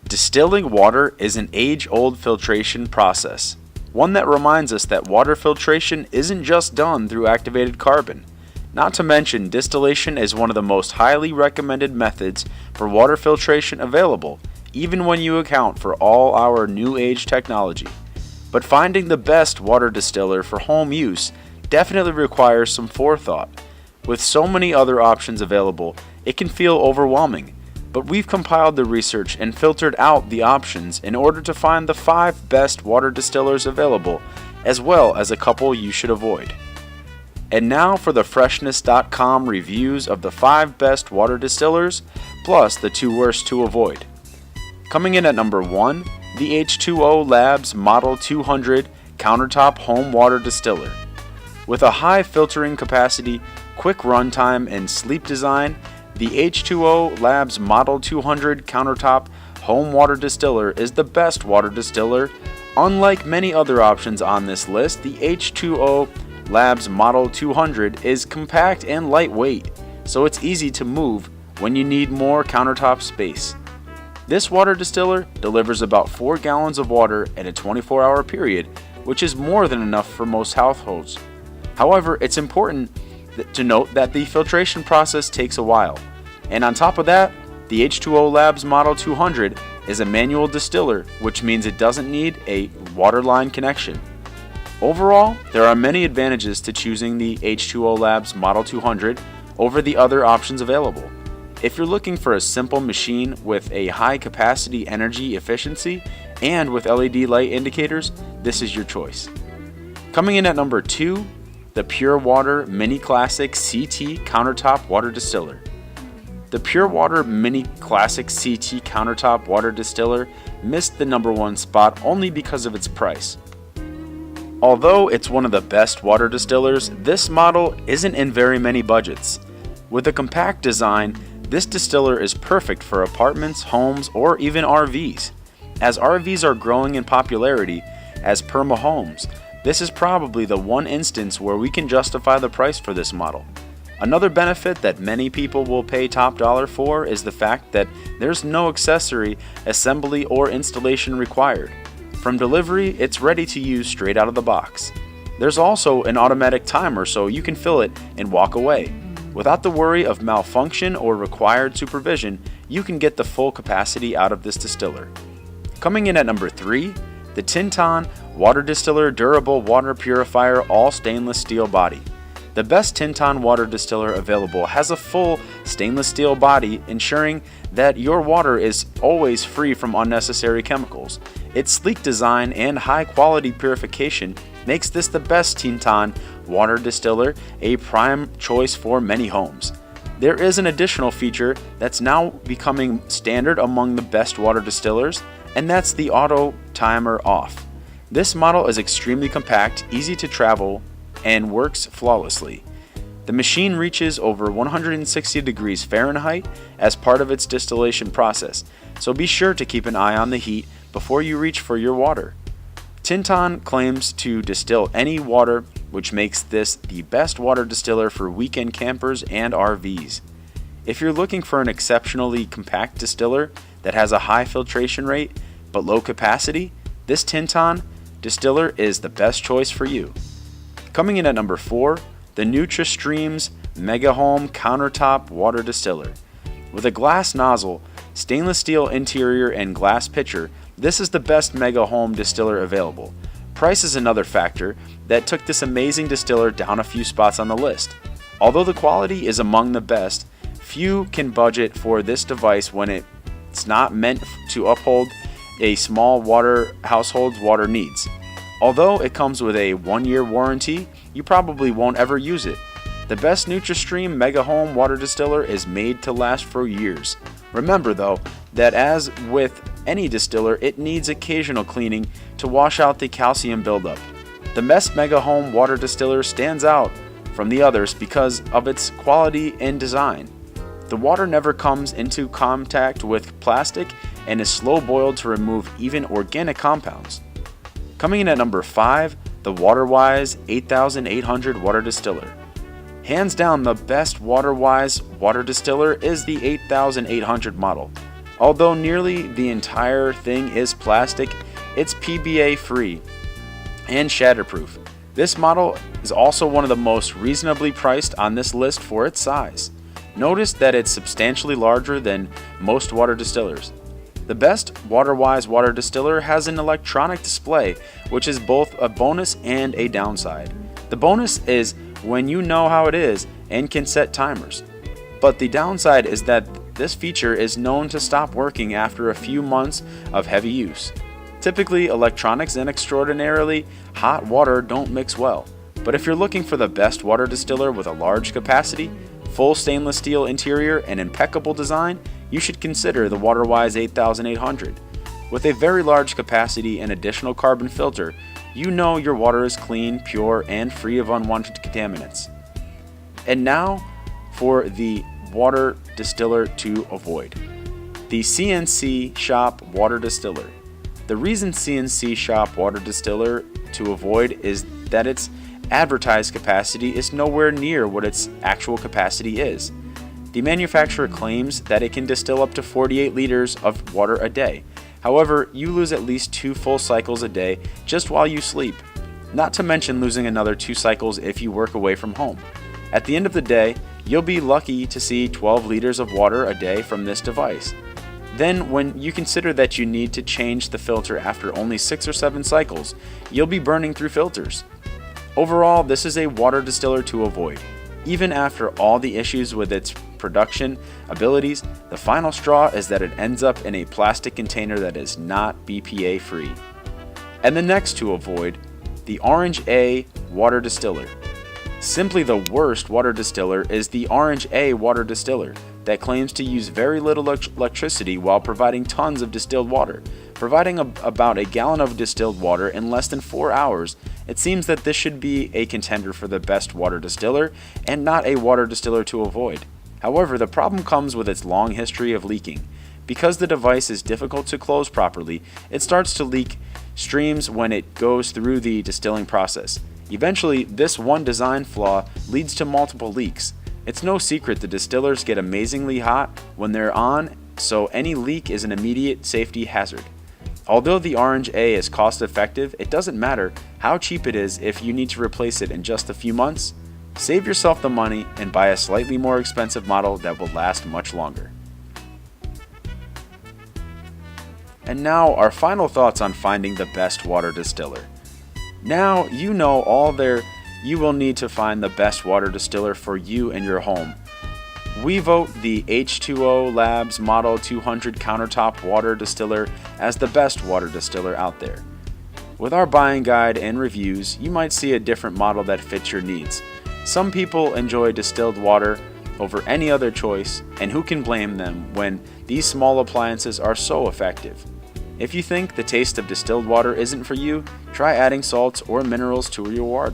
Distilling water is an age-old filtration process, one that reminds us that water filtration isn't just done through activated carbon. Not to mention, distillation is one of the most highly recommended methods for water filtration available, even when you account for all our new age technology. But finding the best water distiller for home use definitely requires some forethought. With so many other options available, it can feel overwhelming. But we've compiled the research and filtered out the options in order to find the 5 best water distillers available, as well as a couple you should avoid. And now for the Freshness.com reviews of the 5 best water distillers, plus the 2 worst to avoid. Coming in at number 1, the H2O Labs Model 200 Countertop Home Water Distiller. With a high filtering capacity, quick runtime, and sleek design, the H2O Labs Model 200 Countertop Home Water Distiller is the best water distiller. Unlike many other options on this list, the H2O Labs Model 200 is compact and lightweight, so it's easy to move when you need more countertop space. This water distiller delivers about 4 gallons of water in a 24-hour period, which is more than enough for most households. However, it's important to note that the filtration process takes a while. And on top of that, the H2O Labs Model 200 is a manual distiller, which means it doesn't need a waterline connection. Overall, there are many advantages to choosing the H2O Labs Model 200 over the other options available. If you're looking for a simple machine with a high capacity energy efficiency and with LED light indicators, this is your choice. Coming in at number 2, the Pure Water Mini Classic CT Countertop Water Distiller. The Pure Water Mini Classic CT Countertop Water Distiller missed the number 1 spot only because of its price. Although it's one of the best water distillers, this model isn't in very many budgets. With a compact design, this distiller is perfect for apartments, homes, or even RVs. As RVs are growing in popularity as perma homes, this is probably the one instance where we can justify the price for this model. Another benefit that many people will pay top dollar for is the fact that there's no accessory, assembly, or installation required. From delivery, it's ready to use straight out of the box. There's also an automatic timer so you can fill it and walk away. Without the worry of malfunction or required supervision, you can get the full capacity out of this distiller. Coming in at number 3, the Tinton Water Distiller Durable Water Purifier All Stainless Steel Body. The best Tinton water distiller available has a full stainless steel body, ensuring that your water is always free from unnecessary chemicals. Its sleek design and high quality purification makes this the best Tinton water distiller, a prime choice for many homes. There is an additional feature that's now becoming standard among the best water distillers, and that's the auto timer off. This model is extremely compact, easy to travel, and works flawlessly. The machine reaches over 160 degrees Fahrenheit as part of its distillation process, so be sure to keep an eye on the heat before you reach for your water. Tinton claims to distill any water, which makes this the best water distiller for weekend campers and RVs. If you're looking for an exceptionally compact distiller that has a high filtration rate but low capacity, this Tinton distiller is the best choice for you. Coming in at number 4, the Nutristream's Megahome Countertop Water Distiller. With a glass nozzle, stainless steel interior, and glass pitcher, this is the best Megahome distiller available. Price is another factor that took this amazing distiller down a few spots on the list. Although the quality is among the best, few can budget for this device when it's not meant to uphold a small household's water needs. Although it comes with a 1-year warranty, you probably won't ever use it. The best Nutristream Megahome water distiller is made to last for years. Remember though, that as with any distiller, it needs occasional cleaning to wash out the calcium buildup. The best Megahome water distiller stands out from the others because of its quality and design. The water never comes into contact with plastic and is slow boiled to remove even organic compounds. Coming in at number 5, the WaterWise 8800 Water Distiller. Hands down, the best WaterWise water distiller is the 8800 model. Although nearly the entire thing is plastic, it's PBA free and shatterproof. This model is also one of the most reasonably priced on this list for its size. Notice that it's substantially larger than most water distillers. The best WaterWise water distiller has an electronic display, which is both a bonus and a downside. The bonus is when you know how it is and can set timers. But the downside is that this feature is known to stop working after a few months of heavy use. Typically, electronics and extraordinarily hot water don't mix well. But if you're looking for the best water distiller with a large capacity, full stainless steel interior, and impeccable design, you should consider the WaterWise 8800. With a very large capacity and additional carbon filter, you know your water is clean, pure, and free of unwanted contaminants. And now for the water distiller to avoid. The CNC Shop Water Distiller. The reason CNC Shop Water Distiller to avoid is that its advertised capacity is nowhere near what its actual capacity is. The manufacturer claims that it can distill up to 48 liters of water a day. However, you lose at least 2 full cycles a day just while you sleep, not to mention losing another 2 cycles if you work away from home. At the end of the day, you'll be lucky to see 12 liters of water a day from this device. Then, when you consider that you need to change the filter after only 6 or 7 cycles, you'll be burning through filters. Overall, this is a water distiller to avoid. Even after all the issues with its production abilities, the final straw is that it ends up in a plastic container that is not BPA free. And the next to avoid, the OrangeA water distiller. Simply the worst water distiller is the OrangeA water distiller that claims to use very little electricity while providing tons of distilled water. Providing about a gallon of distilled water in less than 4 hours, it seems that this should be a contender for the best water distiller and not a water distiller to avoid. However, the problem comes with its long history of leaking. Because the device is difficult to close properly, it starts to leak streams when it goes through the distilling process. Eventually, this one design flaw leads to multiple leaks. It's no secret the distillers get amazingly hot when they're on, so any leak is an immediate safety hazard. Although the OrangeA is cost effective, it doesn't matter how cheap it is if you need to replace it in just a few months. Save yourself the money and buy a slightly more expensive model that will last much longer. And now our final thoughts on finding the best water distiller. Now you know all there you will need to find the best water distiller for you and your home. We vote the H2O Labs Model 200 Countertop Water Distiller as the best water distiller out there. With our buying guide and reviews, you might see a different model that fits your needs. Some people enjoy distilled water over any other choice, and who can blame them when these small appliances are so effective? If you think the taste of distilled water isn't for you, try adding salts or minerals to your